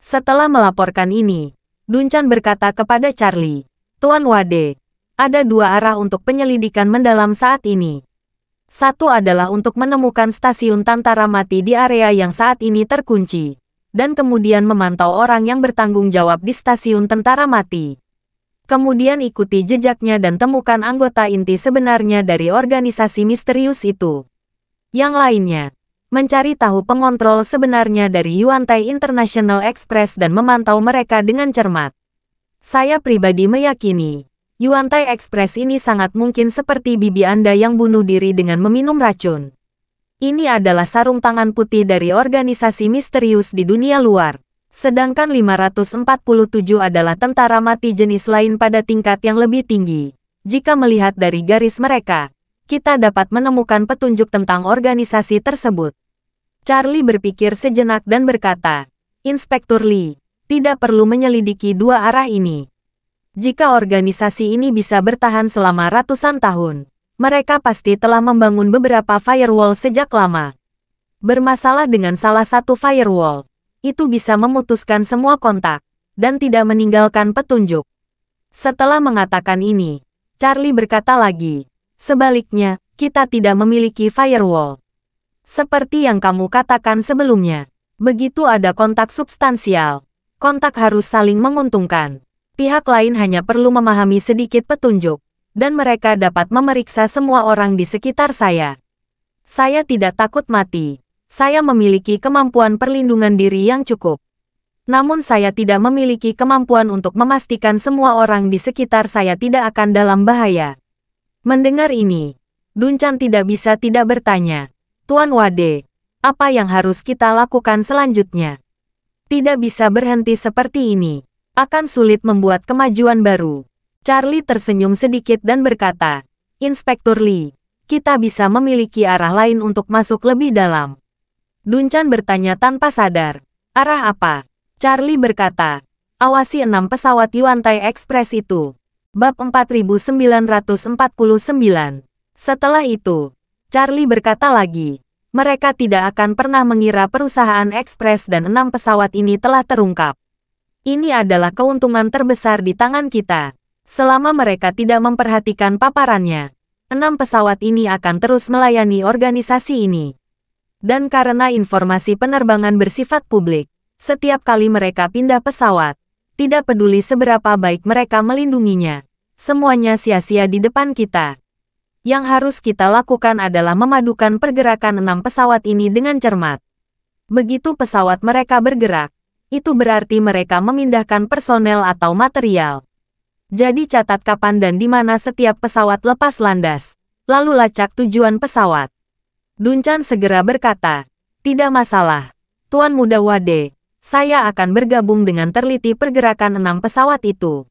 Setelah melaporkan ini, Duncan berkata kepada Charlie, "Tuan Wade, ada 2 arah untuk penyelidikan mendalam saat ini. Satu adalah untuk menemukan stasiun tentara mati di area yang saat ini terkunci, dan kemudian memantau orang yang bertanggung jawab di stasiun tentara mati. Kemudian ikuti jejaknya dan temukan anggota inti sebenarnya dari organisasi misterius itu. Yang lainnya, mencari tahu pengontrol sebenarnya dari Yuantai International Express dan memantau mereka dengan cermat. Saya pribadi meyakini, Yuantai Express ini sangat mungkin seperti bibi Anda yang bunuh diri dengan meminum racun. Ini adalah sarung tangan putih dari organisasi misterius di dunia luar. Sedangkan 547 adalah tentara mati jenis lain pada tingkat yang lebih tinggi. Jika melihat dari garis mereka, kita dapat menemukan petunjuk tentang organisasi tersebut." Charlie berpikir sejenak dan berkata, "Inspektur Lee, tidak perlu menyelidiki 2 arah ini. Jika organisasi ini bisa bertahan selama ratusan tahun, mereka pasti telah membangun beberapa firewall sejak lama. Bermasalah dengan salah satu firewall, itu bisa memutuskan semua kontak, dan tidak meninggalkan petunjuk." Setelah mengatakan ini, Charlie berkata lagi, "Sebaliknya, kita tidak memiliki firewall. Seperti yang kamu katakan sebelumnya, begitu ada kontak substansial, kontak harus saling menguntungkan. Pihak lain hanya perlu memahami sedikit petunjuk, dan mereka dapat memeriksa semua orang di sekitar saya. Saya tidak takut mati. Saya memiliki kemampuan perlindungan diri yang cukup. Namun saya tidak memiliki kemampuan untuk memastikan semua orang di sekitar saya tidak akan dalam bahaya." Mendengar ini, Duncan tidak bisa tidak bertanya, "Tuan Wade, apa yang harus kita lakukan selanjutnya? Tidak bisa berhenti seperti ini. Akan sulit membuat kemajuan baru." Charlie tersenyum sedikit dan berkata, "Inspektur Lee, kita bisa memiliki arah lain untuk masuk lebih dalam." Duncan bertanya tanpa sadar, "Arah apa?" Charlie berkata, "Awasi 6 pesawat Yuantai Express itu." Bab 4949. Setelah itu, Charlie berkata lagi, "Mereka tidak akan pernah mengira perusahaan ekspres dan 6 pesawat ini telah terungkap. Ini adalah keuntungan terbesar di tangan kita. Selama mereka tidak memperhatikan paparannya, 6 pesawat ini akan terus melayani organisasi ini. Dan karena informasi penerbangan bersifat publik, setiap kali mereka pindah pesawat, tidak peduli seberapa baik mereka melindunginya, semuanya sia-sia di depan kita. Yang harus kita lakukan adalah memadukan pergerakan 6 pesawat ini dengan cermat. Begitu pesawat mereka bergerak, itu berarti mereka memindahkan personel atau material. Jadi catat kapan dan di mana setiap pesawat lepas landas, lalu lacak tujuan pesawat." Duncan segera berkata, "Tidak masalah. Tuan Muda Wade, saya akan bergabung dengan teliti pergerakan 6 pesawat itu.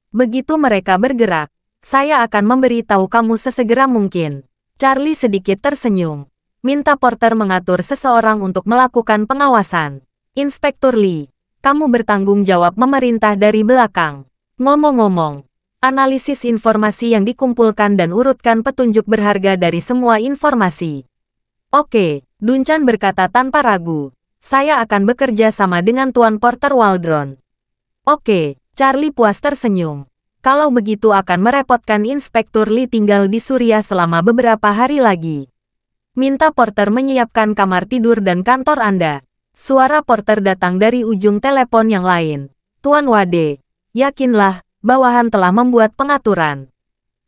Begitu mereka bergerak, saya akan memberitahu kamu sesegera mungkin. Charlie sedikit tersenyum. Minta Porter mengatur seseorang untuk melakukan pengawasan. Inspektur Lee, kamu bertanggung jawab memerintah dari belakang. Ngomong-ngomong, analisis informasi yang dikumpulkan dan urutkan petunjuk berharga dari semua informasi. Oke, Duncan berkata tanpa ragu. Saya akan bekerja sama dengan Tuan Porter Waldron. Oke, Charlie puas tersenyum. Kalau begitu akan merepotkan Inspektur Lee tinggal di Surya selama beberapa hari lagi. Minta Porter menyiapkan kamar tidur dan kantor Anda. Suara Porter datang dari ujung telepon yang lain. Tuan Wade, yakinlah, bawahan telah membuat pengaturan.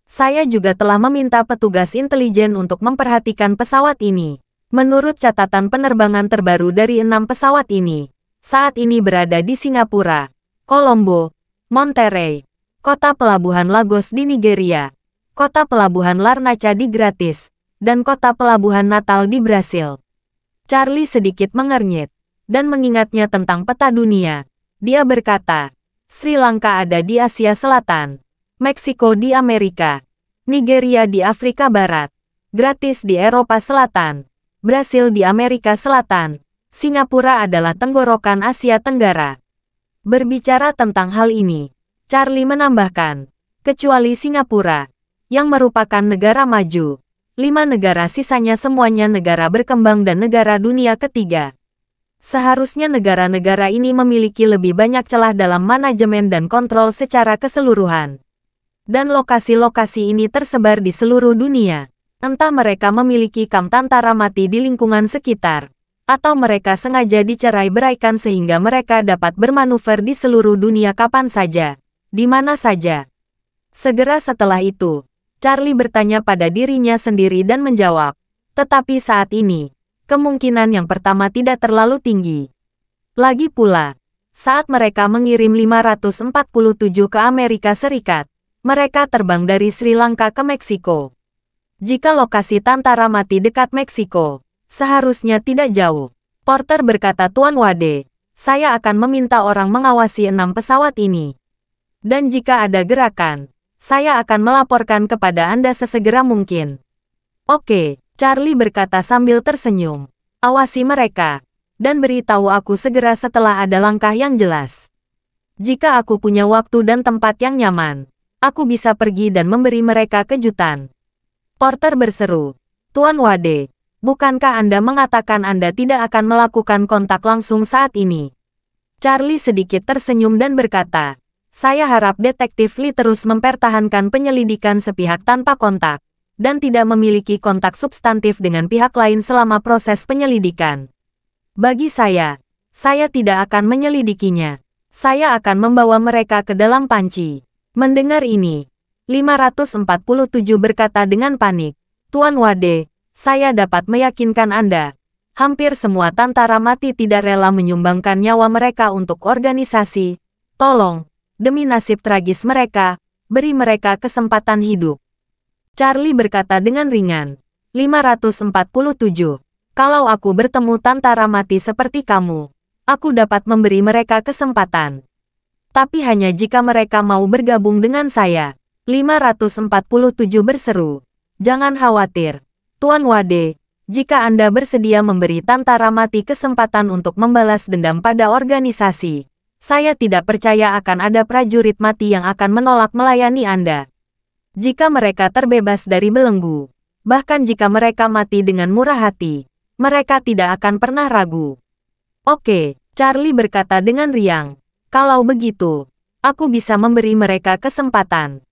Saya juga telah meminta petugas intelijen untuk memperhatikan pesawat ini. Menurut catatan penerbangan terbaru dari 6 pesawat ini, saat ini berada di Singapura, Colombo, Monterrey, kota pelabuhan Lagos di Nigeria, kota pelabuhan Larnaca di Gratis, dan kota pelabuhan Natal di Brasil. Charlie sedikit mengernyit, dan mengingatnya tentang peta dunia. Dia berkata, Sri Lanka ada di Asia Selatan, Meksiko di Amerika, Nigeria di Afrika Barat, Gratis di Eropa Selatan, Brasil di Amerika Selatan, Singapura adalah tenggorokan Asia Tenggara. Berbicara tentang hal ini, Charlie menambahkan, kecuali Singapura, yang merupakan negara maju, 5 negara sisanya semuanya negara berkembang dan negara dunia ketiga. Seharusnya negara-negara ini memiliki lebih banyak celah dalam manajemen dan kontrol secara keseluruhan. Dan lokasi-lokasi ini tersebar di seluruh dunia. Entah mereka memiliki kamp tentara mati di lingkungan sekitar, atau mereka sengaja dicerai-beraikan sehingga mereka dapat bermanuver di seluruh dunia kapan saja, di mana saja. Segera setelah itu, Charlie bertanya pada dirinya sendiri dan menjawab, tetapi saat ini, kemungkinan yang pertama tidak terlalu tinggi. Lagi pula, saat mereka mengirim 547 ke Amerika Serikat, mereka terbang dari Sri Lanka ke Meksiko. Jika lokasi tentara mati dekat Meksiko, seharusnya tidak jauh. Porter berkata, Tuan Wade, saya akan meminta orang mengawasi 6 pesawat ini. Dan jika ada gerakan, saya akan melaporkan kepada Anda sesegera mungkin. Oke, Charlie berkata sambil tersenyum. Awasi mereka, dan beritahu aku segera setelah ada langkah yang jelas. Jika aku punya waktu dan tempat yang nyaman, aku bisa pergi dan memberi mereka kejutan. Porter berseru, Tuan Wade, bukankah Anda mengatakan Anda tidak akan melakukan kontak langsung saat ini? Charlie sedikit tersenyum dan berkata, saya harap Detektif Lee terus mempertahankan penyelidikan sepihak tanpa kontak, dan tidak memiliki kontak substantif dengan pihak lain selama proses penyelidikan. Bagi saya tidak akan menyelidikinya. Saya akan membawa mereka ke dalam panci. Mendengar ini, 547 berkata dengan panik, Tuan Wade, saya dapat meyakinkan Anda. Hampir semua tentara mati tidak rela menyumbangkan nyawa mereka untuk organisasi. Tolong, demi nasib tragis mereka, beri mereka kesempatan hidup. Charlie berkata dengan ringan, 547, kalau aku bertemu tentara mati seperti kamu, aku dapat memberi mereka kesempatan. Tapi hanya jika mereka mau bergabung dengan saya. 547 berseru, jangan khawatir, Tuan Wade, jika Anda bersedia memberi tentara mati kesempatan untuk membalas dendam pada organisasi, saya tidak percaya akan ada prajurit mati yang akan menolak melayani Anda. Jika mereka terbebas dari belenggu, bahkan jika mereka mati dengan murah hati, mereka tidak akan pernah ragu. Oke, Charlie berkata dengan riang, kalau begitu, aku bisa memberi mereka kesempatan.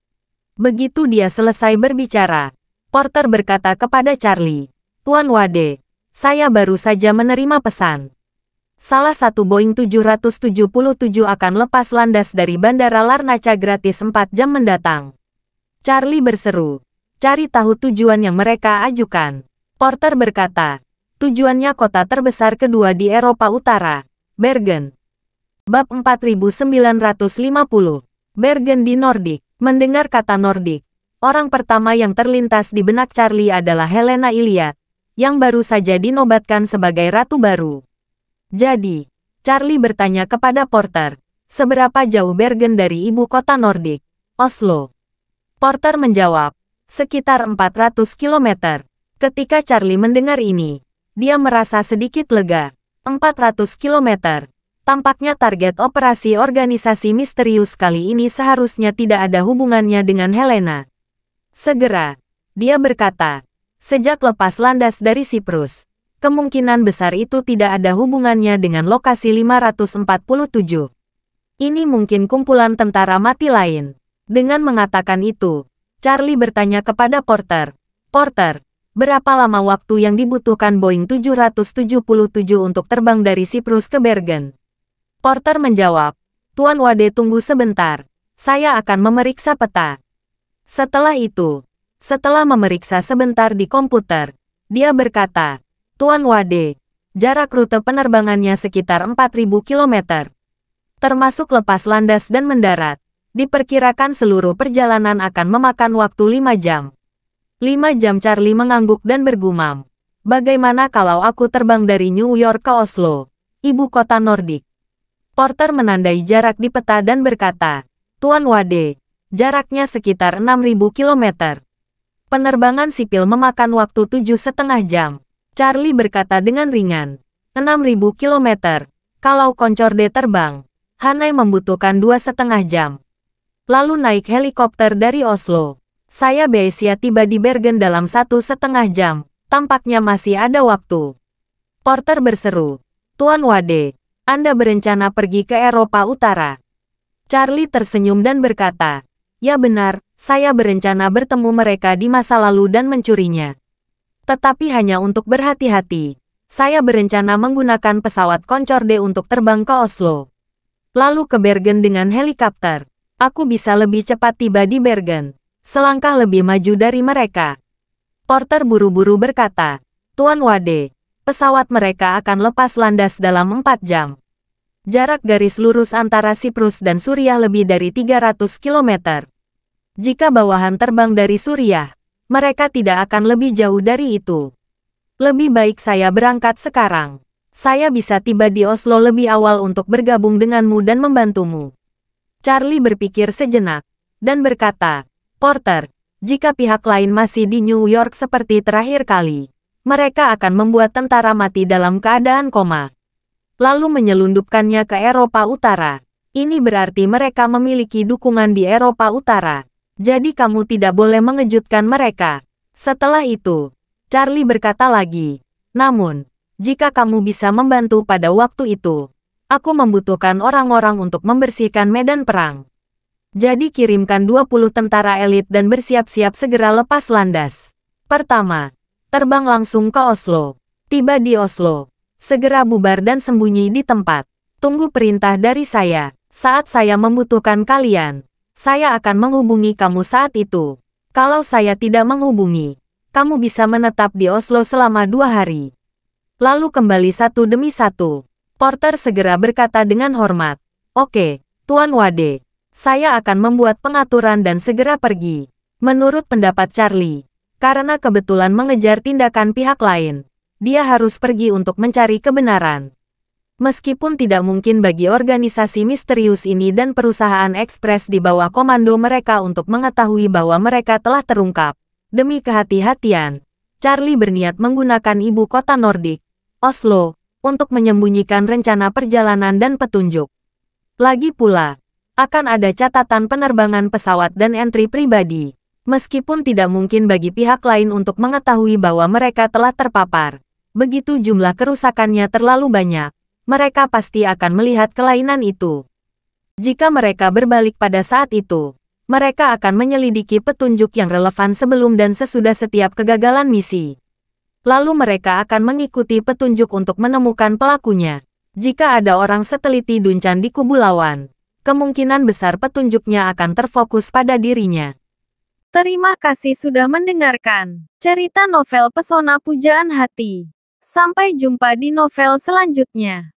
Begitu dia selesai berbicara, Porter berkata kepada Charlie, Tuan Wade, saya baru saja menerima pesan. Salah satu Boeing 777 akan lepas landas dari Bandara Larnaca Gratis 4 jam mendatang. Charlie berseru, cari tahu tujuan yang mereka ajukan. Porter berkata, tujuannya kota terbesar kedua di Eropa Utara, Bergen. Bab 4950, Bergen di Nordik. Mendengar kata Nordik, orang pertama yang terlintas di benak Charlie adalah Helena Iliad, yang baru saja dinobatkan sebagai Ratu Baru. Jadi, Charlie bertanya kepada Porter, seberapa jauh Bergen dari ibu kota Nordik, Oslo? Porter menjawab, sekitar 400 kilometer. Ketika Charlie mendengar ini, dia merasa sedikit lega. 400 kilometer. Tampaknya target operasi organisasi misterius kali ini seharusnya tidak ada hubungannya dengan Helena. Segera, dia berkata, sejak lepas landas dari Siprus, kemungkinan besar itu tidak ada hubungannya dengan lokasi 547. Ini mungkin kumpulan tentara mati lain. Dengan mengatakan itu, Charlie bertanya kepada Porter, Porter, berapa lama waktu yang dibutuhkan Boeing 777 untuk terbang dari Siprus ke Bergen? Porter menjawab, Tuan Wade tunggu sebentar, saya akan memeriksa peta. Setelah itu, setelah memeriksa sebentar di komputer, dia berkata, Tuan Wade, jarak rute penerbangannya sekitar 4.000 km. Termasuk lepas landas dan mendarat, diperkirakan seluruh perjalanan akan memakan waktu 5 jam. 5 jam. Charlie mengangguk dan bergumam. Bagaimana kalau aku terbang dari New York ke Oslo, ibu kota Nordik? Porter menandai jarak di peta dan berkata, Tuan Wade, jaraknya sekitar 6.000 km. Penerbangan sipil memakan waktu 7,5 jam. Charlie berkata dengan ringan, 6.000 km. Kalau Concorde terbang, Hanai membutuhkan 2,5 jam. Lalu naik helikopter dari Oslo. Saya biasa tiba di Bergen dalam 1,5 jam. Tampaknya masih ada waktu. Porter berseru, Tuan Wade, Anda berencana pergi ke Eropa Utara? Charlie tersenyum dan berkata, ya benar, saya berencana bertemu mereka di masa lalu dan mencurinya. Tetapi hanya untuk berhati-hati. Saya berencana menggunakan pesawat Concorde untuk terbang ke Oslo. Lalu ke Bergen dengan helikopter. Aku bisa lebih cepat tiba di Bergen. Selangkah lebih maju dari mereka. Porter buru-buru berkata, Tuan Wade, pesawat mereka akan lepas landas dalam 4 jam. Jarak garis lurus antara Siprus dan Suriah lebih dari 300 km. Jika bawahan terbang dari Suriah, mereka tidak akan lebih jauh dari itu. Lebih baik saya berangkat sekarang. Saya bisa tiba di Oslo lebih awal untuk bergabung denganmu dan membantumu. Charlie berpikir sejenak, dan berkata, Porter, jika pihak lain masih di New York seperti terakhir kali, mereka akan membuat tentara mati dalam keadaan koma. Lalu menyelundupkannya ke Eropa Utara. Ini berarti mereka memiliki dukungan di Eropa Utara. Jadi kamu tidak boleh mengejutkan mereka. Setelah itu, Charlie berkata lagi, namun, jika kamu bisa membantu pada waktu itu, aku membutuhkan orang-orang untuk membersihkan medan perang. Jadi kirimkan 20 tentara elit dan bersiap-siap segera lepas landas. Pertama, terbang langsung ke Oslo. Tiba di Oslo. Segera bubar dan sembunyi di tempat. Tunggu perintah dari saya. Saat saya membutuhkan kalian, saya akan menghubungi kamu saat itu. Kalau saya tidak menghubungi, kamu bisa menetap di Oslo selama 2 hari. Lalu kembali satu demi satu. Porter segera berkata dengan hormat, Oke, Tuan Wade. Saya akan membuat pengaturan dan segera pergi. Menurut pendapat Charlie, karena kebetulan mengejar tindakan pihak lain, dia harus pergi untuk mencari kebenaran. Meskipun tidak mungkin bagi organisasi misterius ini dan perusahaan ekspres di bawah komando mereka untuk mengetahui bahwa mereka telah terungkap, demi kehati-hatian, Charlie berniat menggunakan ibu kota Nordik, Oslo, untuk menyembunyikan rencana perjalanan dan petunjuk. Lagi pula, akan ada catatan penerbangan pesawat dan entry pribadi. Meskipun tidak mungkin bagi pihak lain untuk mengetahui bahwa mereka telah terpapar, begitu jumlah kerusakannya terlalu banyak, mereka pasti akan melihat kelainan itu. Jika mereka berbalik pada saat itu, mereka akan menyelidiki petunjuk yang relevan sebelum dan sesudah setiap kegagalan misi. Lalu mereka akan mengikuti petunjuk untuk menemukan pelakunya. Jika ada orang seteliti Duncan di kubu lawan, kemungkinan besar petunjuknya akan terfokus pada dirinya. Terima kasih sudah mendengarkan cerita novel Pesona Pujaan Hati. Sampai jumpa di novel selanjutnya.